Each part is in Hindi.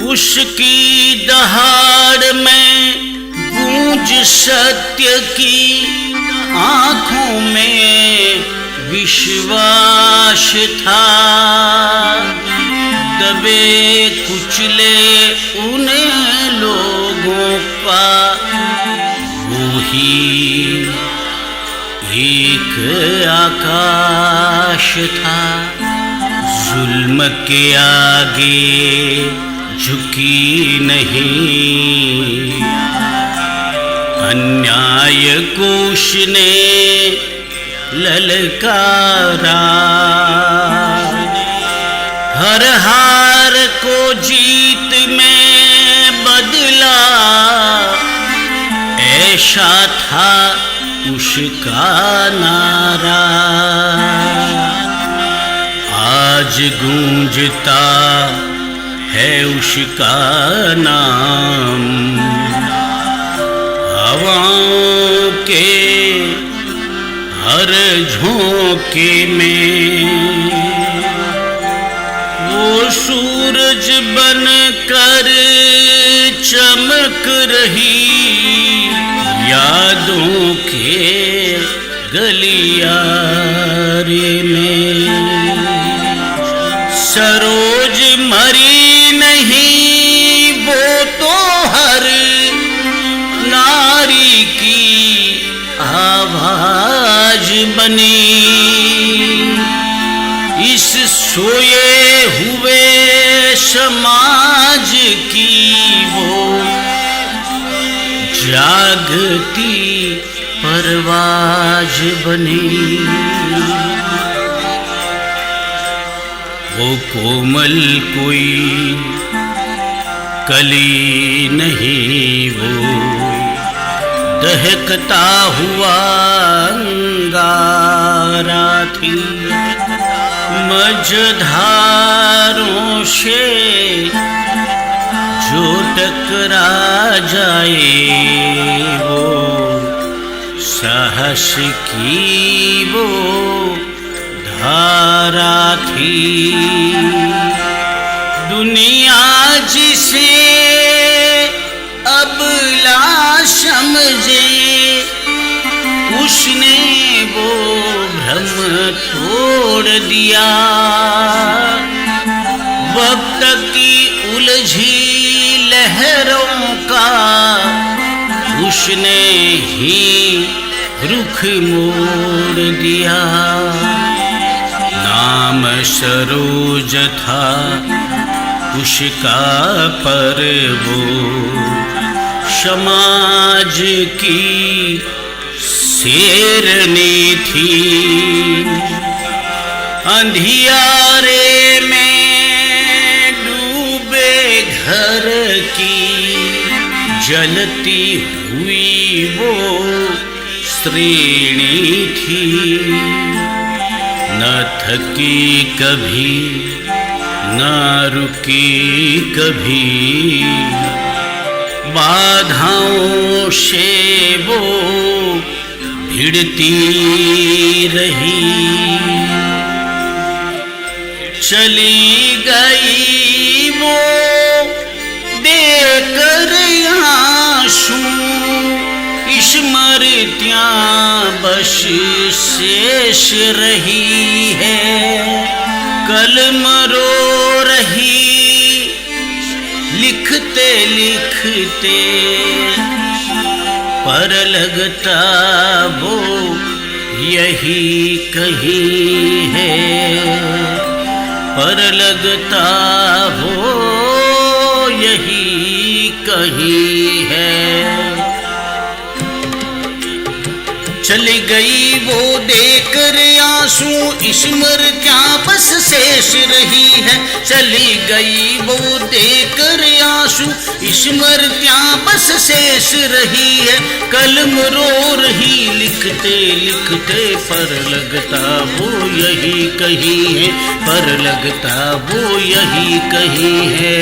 उसकी दहाड़ में गूंज सत्य की, आंखों में विश्वास था। दबे कुचले उन लोगों का वही एक आकाश था। जुल्म के आगे झुकी नहीं, अन्याय को उसने ललकारा। हर हार को जीत में बदला, ऐसा था उसका नारा। आज गूंजता है उसका नाम, हवाओं के हर झोंके में। वो सूरज बनकर चमक रही यादों के गलियारे में। सरोज मरी नहीं, वो तो हर नारी की आवाज बनी। इस सोए हुए समाज की वो जागती परवाज बनी। वो कोमल कोई कली नहीं, वो दहकता हुआ अंगारा थी। मझधारों से जो टकरा जाए वो साहस की वो धारा थी। दुनिया जिसे अबला समझे, उसने वो भ्रम तोड़ दिया। वक्त की उलझी लहरों का उसने ही रुख मोड़ दिया। नाम सरोज था उसका, पर वो समाज की शेरनी थी। अंधियारे में डूबे घर की जलती हुई वो श्रेणी थी। न थकी कभी न रुकी कभी, बाधाओं से वो भिड़ती रही। चली गई वो देकर आंसू, स्मृतियाँ बस शेष रही है। कलम रो रही लिखते लिखते, पर लगता वो यही कहीं है। पर लगता वो यही कहीं है। चली गई वो देकर आंसू, स्मृतियाँ बस शेष रही है। चली गई वो देकर आंसू, स्मृतियाँ बस शेष रही है। कलम रो रही लिखते लिखते, पर लगता वो यही कहीं है। पर लगता वो यही कहीं है।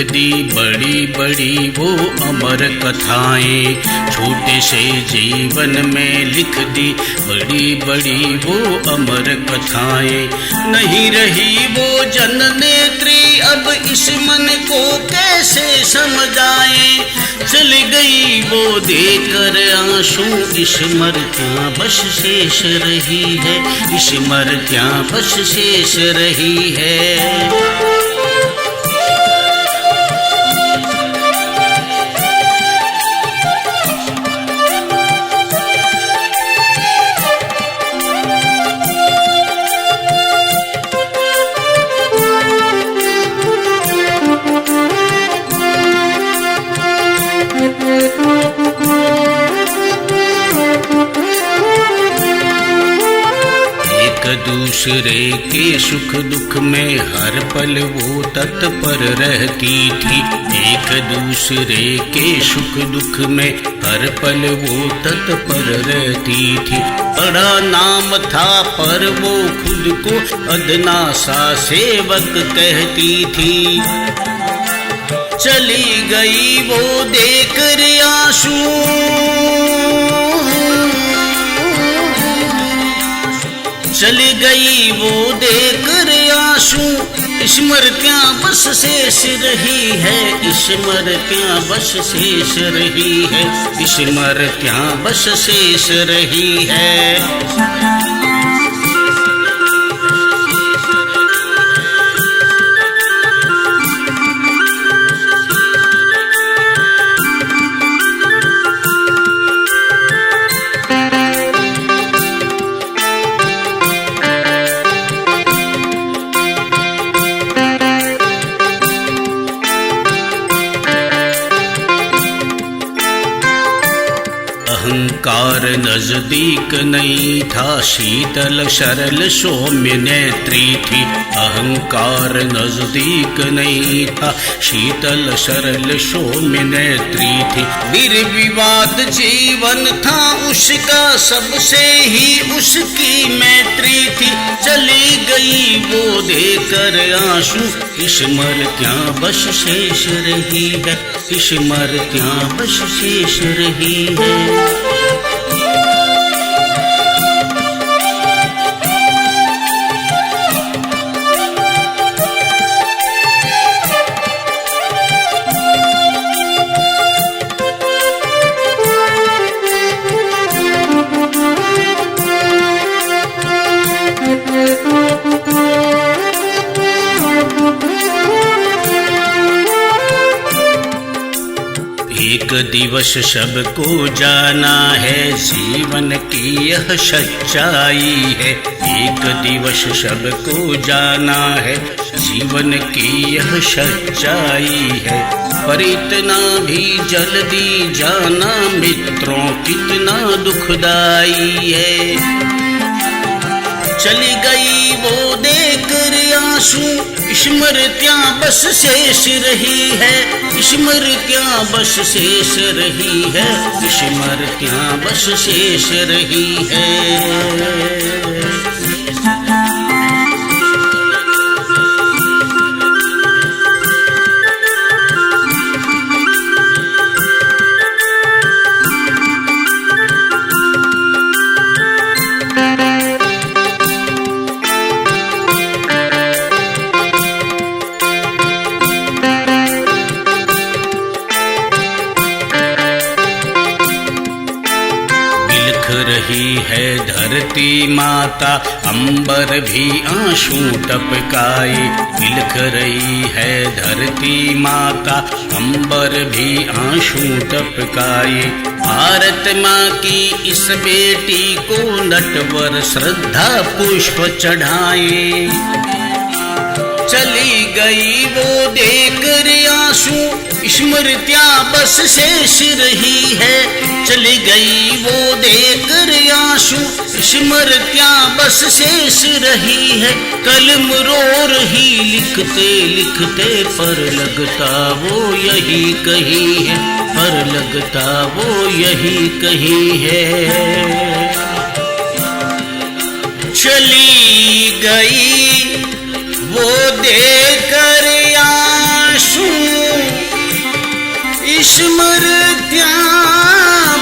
दी बड़ी बड़ी वो अमर कथाएं, छोटे से जीवन में लिख दी बड़ी बड़ी वो अमर कथाएं। नहीं रही वो जननेत्री अब इस मन को कैसे समझाएं, चल गई वो देकर आंसू इस मर क्या बस शेष रही है, इस मर क्या बस शेष रही है। दूसरे के सुख दुख में हर पल वो तत्पर रहती थी, एक दूसरे के सुख दुख में हर पल वो तत्पर रहती थी। बड़ा नाम था पर वो खुद को अदना सा सेवक कहती थी, चली गई वो देकर आंसू, चली गई वो देकर आंसू, स्मृतियाँ बस शेष रही है, स्मृतियाँ बस शेष रही है, स्मृतियाँ बस शेष रही है। अहंकार नजदीक नहीं था, शीतल सरल सौम्य नेत्री थी। अहंकार नजदीक नहीं था, शीतल सरल सौम्य नेत्री थी। निर्विवाद जीवन था उसका, सबसे ही उसकी मैत्री थी। चली गई वो देकर आंसू, स्मृतियाँ बस शेष रही है, स्मृतियाँ बस शेष रही है। एक दिवस सबको जाना है, जीवन की यह सच्चाई है। एक दिवस सबको जाना है, जीवन की यह सच्चाई है। पर इतना भी जल्दी जाना मित्रों कितना दुखदाई है। चली गई वो देकर आंसू, स्मृतियाँ बस शेष रही है, स्मृतियाँ बस शेष रही है, स्मृतियाँ बस शेष रही है। रही है धरती माता, अंबर भी आंसू टपकाए। बिलख रही है धरती माता, अंबर भी आंसू टपकाए। भारत माँ की इस बेटी को नटवर श्रद्धा पुष्प चढ़ाए। चली गई वो देकर आंसू, स्मृतियाँ बस शेष रही है। चली गई वो देकर आंसू, स्मृतियाँ बस शेष रही है। कलम रो रही लिखते लिखते, पर लगता वो यही कहीं है, पर लगता वो यही कहीं है। चली गई वो देकर आंसू, स्मृतियाँ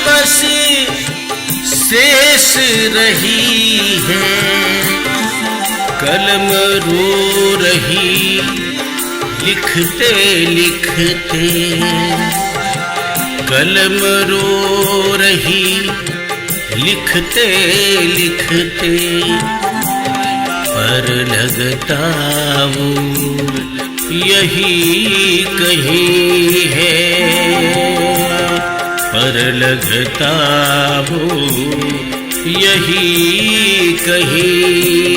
बस शेष रही है, कलम रो रही लिखते लिखते, कलम रो रही लिखते लिखते, पर लगता वो यही कहीं है, पर लगता वो यही कहीं